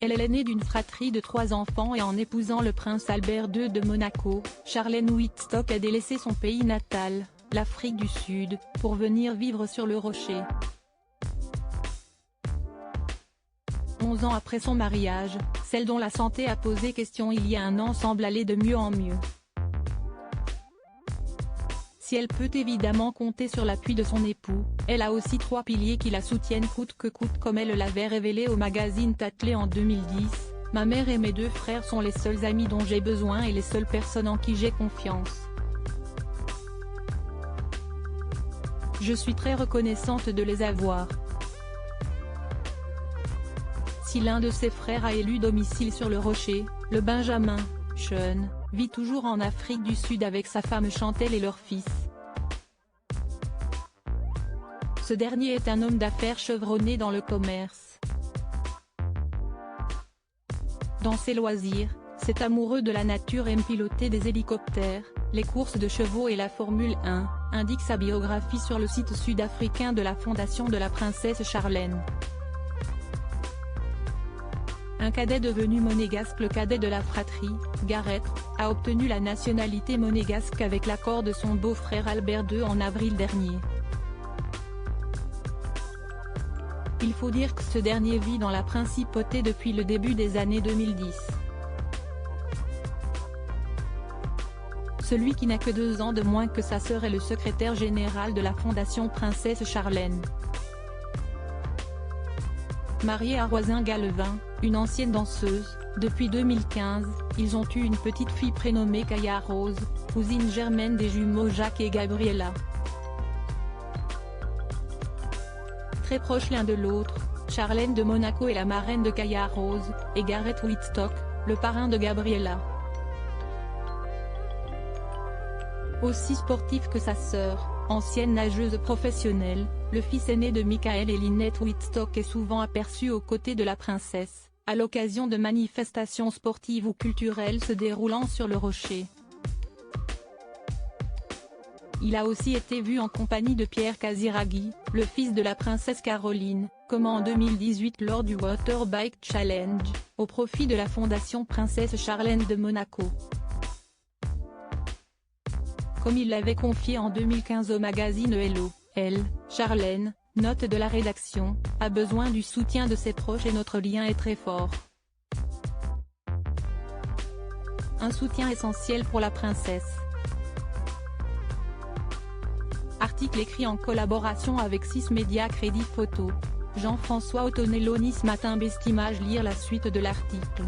Elle est l'aînée d'une fratrie de 3 enfants et en épousant le prince Albert II de Monaco, Charlène Wittstock a délaissé son pays natal, l'Afrique du Sud, pour venir vivre sur le Rocher. 11 ans après son mariage, celle dont la santé a posé question il y a un an semble aller de mieux en mieux. Si elle peut évidemment compter sur l'appui de son époux, elle a aussi 3 piliers qui la soutiennent coûte que coûte comme elle l'avait révélé au magazine Tatler en 2010, « Ma mère et mes 2 frères sont les seuls amis dont j'ai besoin et les seules personnes en qui j'ai confiance. Je suis très reconnaissante de les avoir. » Si l'un de ses frères a élu domicile sur le Rocher, le Benjamin, Sean, vit toujours en Afrique du Sud avec sa femme Chantelle et leur fils. Ce dernier est un homme d'affaires chevronné dans le commerce. Dans ses loisirs, cet amoureux de la nature aime piloter des hélicoptères, les courses de chevaux et la Formule 1, indique sa biographie sur le site sud-africain de la Fondation de la princesse Charlène. Un cadet devenu monégasque, le cadet de la fratrie, Gareth, a obtenu la nationalité monégasque avec l'accord de son beau-frère Albert II en avril dernier. Il faut dire que ce dernier vit dans la principauté depuis le début des années 2010. Celui qui n'a que 2 ans de moins que sa sœur est le secrétaire général de la Fondation Princesse Charlène. Marié à Roisin Galevin, une ancienne danseuse, depuis 2015, ils ont eu une petite fille prénommée Kaya Rose, cousine germaine des jumeaux Jacques et Gabriella. Très proches l'un de l'autre, Charlène de Monaco est la marraine de Kaya Rose, et Gareth Wittstock, le parrain de Gabriella. Aussi sportif que sa sœur, ancienne nageuse professionnelle, le fils aîné de Michael et Lynette Wittstock est souvent aperçu aux côtés de la princesse, à l'occasion de manifestations sportives ou culturelles se déroulant sur le Rocher. Il a aussi été vu en compagnie de Pierre Casiraghi, le fils de la princesse Caroline, comme en 2018 lors du Water Bike Challenge, au profit de la Fondation Princesse Charlène de Monaco. Comme il l'avait confié en 2015 au magazine Hello, elle, Charlène, note de la rédaction, a besoin du soutien de ses proches et notre lien est très fort. Un soutien essentiel pour la princesse. Article écrit en collaboration avec 6 médias Crédit Photo. Jean-François Otonello. Nice Matin. Bestimage. Lire la suite de l'article.